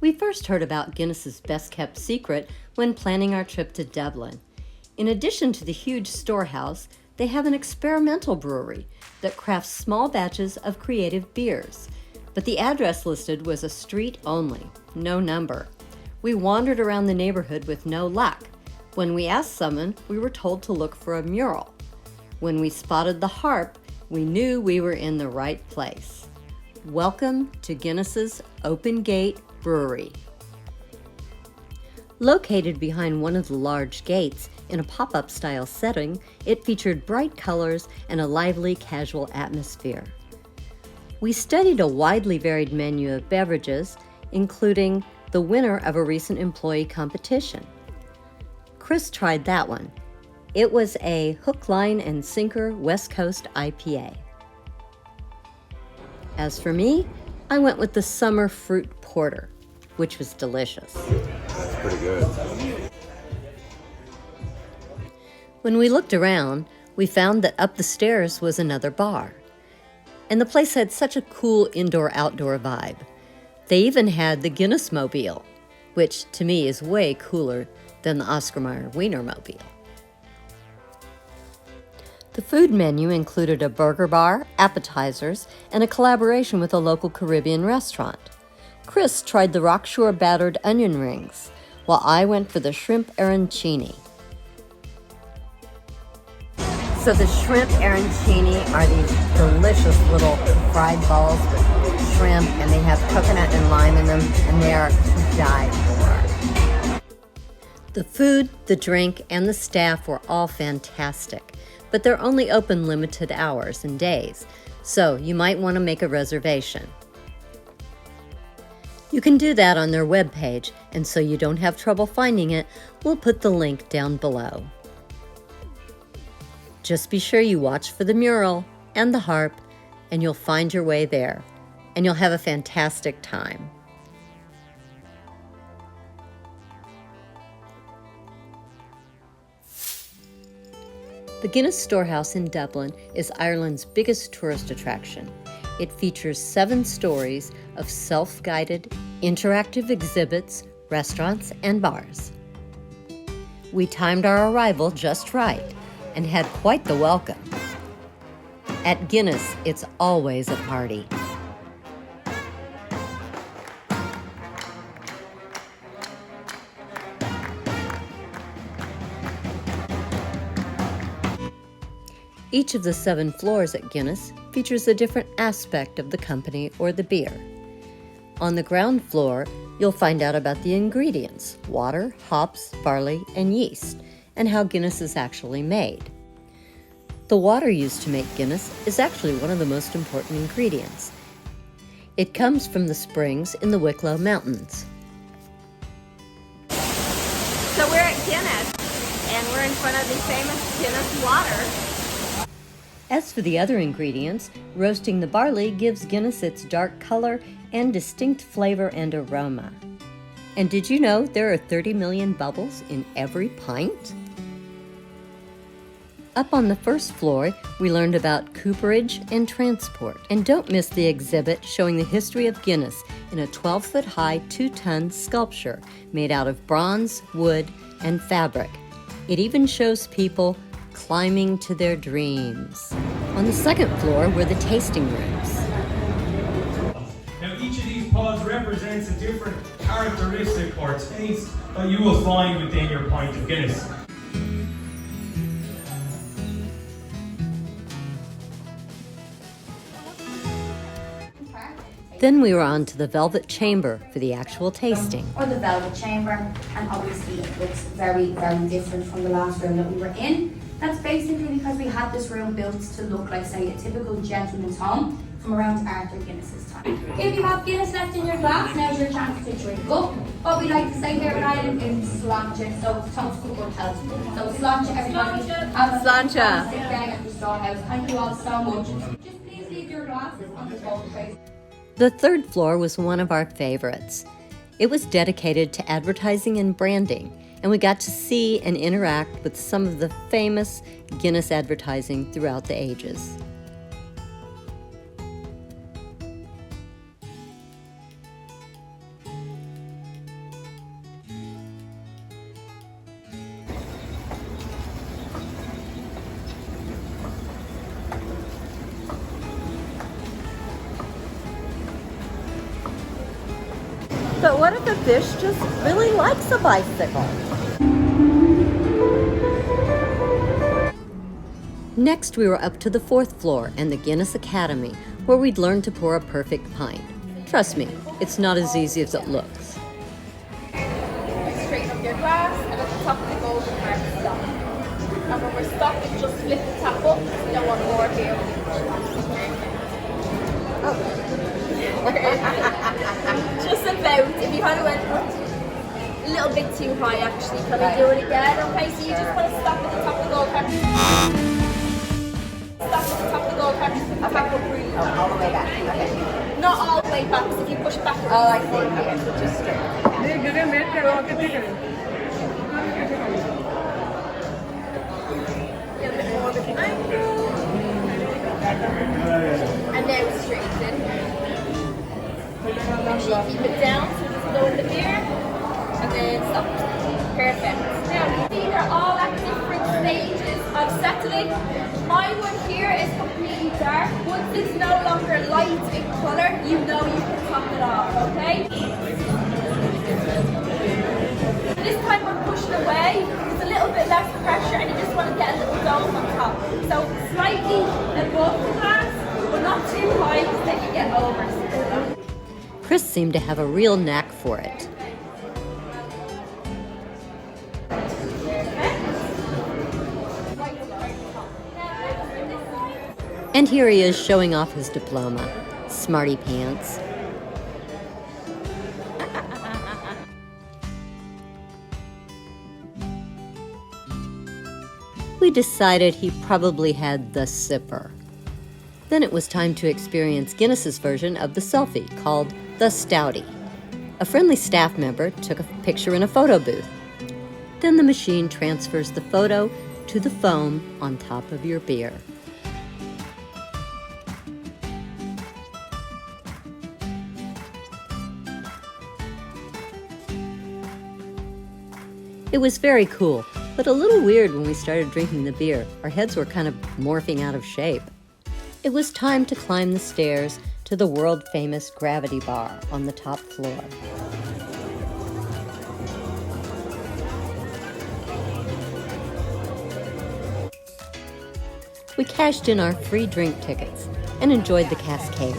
We first heard about Guinness's best-kept secret when planning our trip to Dublin. In addition to the huge storehouse, they have an experimental brewery that crafts small batches of creative beers. But the address listed was a street only, no number. We wandered around the neighborhood with no luck. When we asked someone, we were told to look for a mural. When we spotted the harp, we knew we were in the right place. Welcome to Guinness's Open Gate Brewery. Located behind one of the large gates in a pop-up style setting, it featured bright colors and a lively, casual atmosphere. We studied a widely varied menu of beverages, including the winner of a recent employee competition. Chris tried that one. It was a hook, line, and sinker West Coast IPA. As for me, I went with the summer fruit porter, which was delicious. That's pretty good. When we looked around, we found that up the stairs was another bar. And the place had such a cool indoor-outdoor vibe. They even had the Guinness Mobile, which to me is way cooler than the Oscar Mayer Wienermobile. The food menu included a burger bar, appetizers, and a collaboration with a local Caribbean restaurant. Chris tried the Rockshore battered onion rings, while I went for the shrimp arancini. So the shrimp arancini are these delicious little fried balls with shrimp, and they have coconut and lime in them, and they are to die for. The food, the drink, and the staff were all fantastic, but they're only open limited hours and days, so you might want to make a reservation. You can do that on their webpage, and so you don't have trouble finding it, we'll put the link down below. Just be sure you watch for the mural and the harp, and you'll find your way there, and you'll have a fantastic time. The Guinness Storehouse in Dublin is Ireland's biggest tourist attraction. It features 7 stories of self-guided, interactive exhibits, restaurants, and bars. We timed our arrival just right and had quite the welcome. At Guinness, it's always a party. Each of the 7 floors at Guinness features a different aspect of the company or the beer. On the ground floor, you'll find out about the ingredients: water, hops, barley, and yeast, and how Guinness is actually made. The water used to make Guinness is actually one of the most important ingredients. It comes from the springs in the Wicklow Mountains. So we're at Guinness, and we're in front of the famous Guinness water. As for the other ingredients, roasting the barley gives Guinness its dark color and distinct flavor and aroma. And did you know there are 30 million bubbles in every pint? Up on the first floor, we learned about cooperage and transport. And don't miss the exhibit showing the history of Guinness in a 12-foot-high, 2-ton sculpture made out of bronze, wood, and fabric. It even shows people climbing to their dreams. On the second floor were the tasting rooms. Now each of these pods represents a different characteristic or taste that you will find within your pint of Guinness. Then we were on to the Velvet Chamber for the actual tasting. Or the Velvet Chamber, and obviously it looks very, very different from the last room that we were in. That's basically because we had this room built to look like, say, a typical gentleman's home from around Arthur Guinness's time. If you have Guinness left in your glass, now's your chance to drink up. What we like to say here in Ireland is sláinte, so it's toast good health. So sláinte, everybody. Have a Sláinte. sit down at the storehouse. Thank you all so much. Just please leave your glasses on the table, please. The third floor was one of our favorites. It was dedicated to advertising and branding, and we got to see and interact with some of the famous Guinness advertising throughout the ages. But what if a fish just really likes a bicycle? Next, we were up to the 4th floor and the Guinness Academy, where we'd learn to pour a perfect pint. Trust me, it's not as easy as it looks. Straighten up your glass, and at the top of the golden part, stop. And when we're stopping, just flip the tap up. You don't want more here. Just about. If you kind of went a little bit too high, actually, can we do it again? Okay, so you just want to stop at the top of the gold part. Stop at the top of the gold part. Tap up really. All the way back. Okay. Not all the way back, because if you push backwards. Oh, I see. Okay, so just straight. A bit more of an angle. And now straighten. Make sure you keep it down so it doesn't go in the beer. And then stop. Perfect. Now, these are all at different stages of settling. My one here is completely dark. Once it's no longer light in colour, you know you can top it off, okay? This time we're pushing away. It's a little bit less pressure and you just want to get a little dome on top. So slightly above the glass, but not too high because then you get over. Chris seemed to have a real knack for it. And here he is showing off his diploma. Smarty pants. We decided he probably had the sipper. Then it was time to experience Guinness's version of the selfie, called the Stoutie. A friendly staff member took a picture in a photo booth. Then the machine transfers the photo to the foam on top of your beer. It was very cool, but a little weird when we started drinking the beer. Our heads were kind of morphing out of shape. It was time to climb the stairs to the world-famous gravity bar on the top floor. We cashed in our free drink tickets and enjoyed the cascade.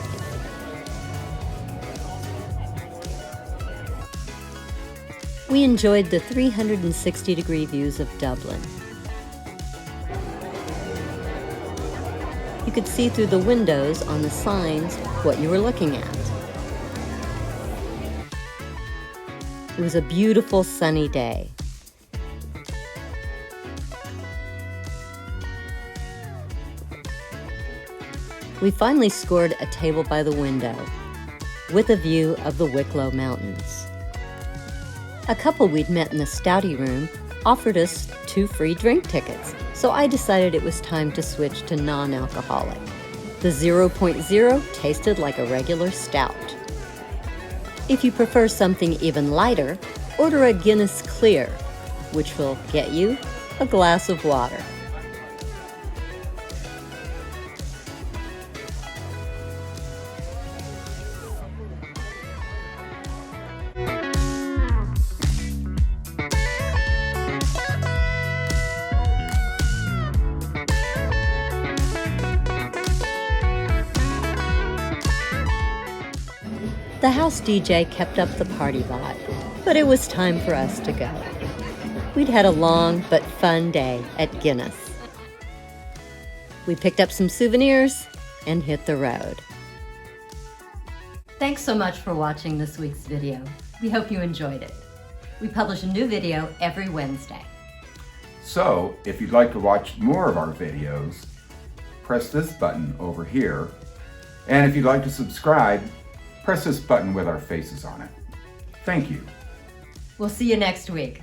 We enjoyed the 360-degree views of Dublin. You could see through the windows on the signs what you were looking at. It was a beautiful sunny day. We finally scored a table by the window with a view of the Wicklow Mountains. A couple we'd met in the Stoutie room offered us 2 free drink tickets, so I decided it was time to switch to non-alcoholic. The 0.0 tasted like a regular stout. If you prefer something even lighter, order a Guinness Clear, which will get you a glass of water. The house DJ kept up the party vibe, but it was time for us to go. We'd had a long but fun day at Guinness. We picked up some souvenirs and hit the road. Thanks so much for watching this week's video. We hope you enjoyed it. We publish a new video every Wednesday. So, if you'd like to watch more of our videos, press this button over here. And if you'd like to subscribe, press this button with our faces on it. Thank you. We'll see you next week.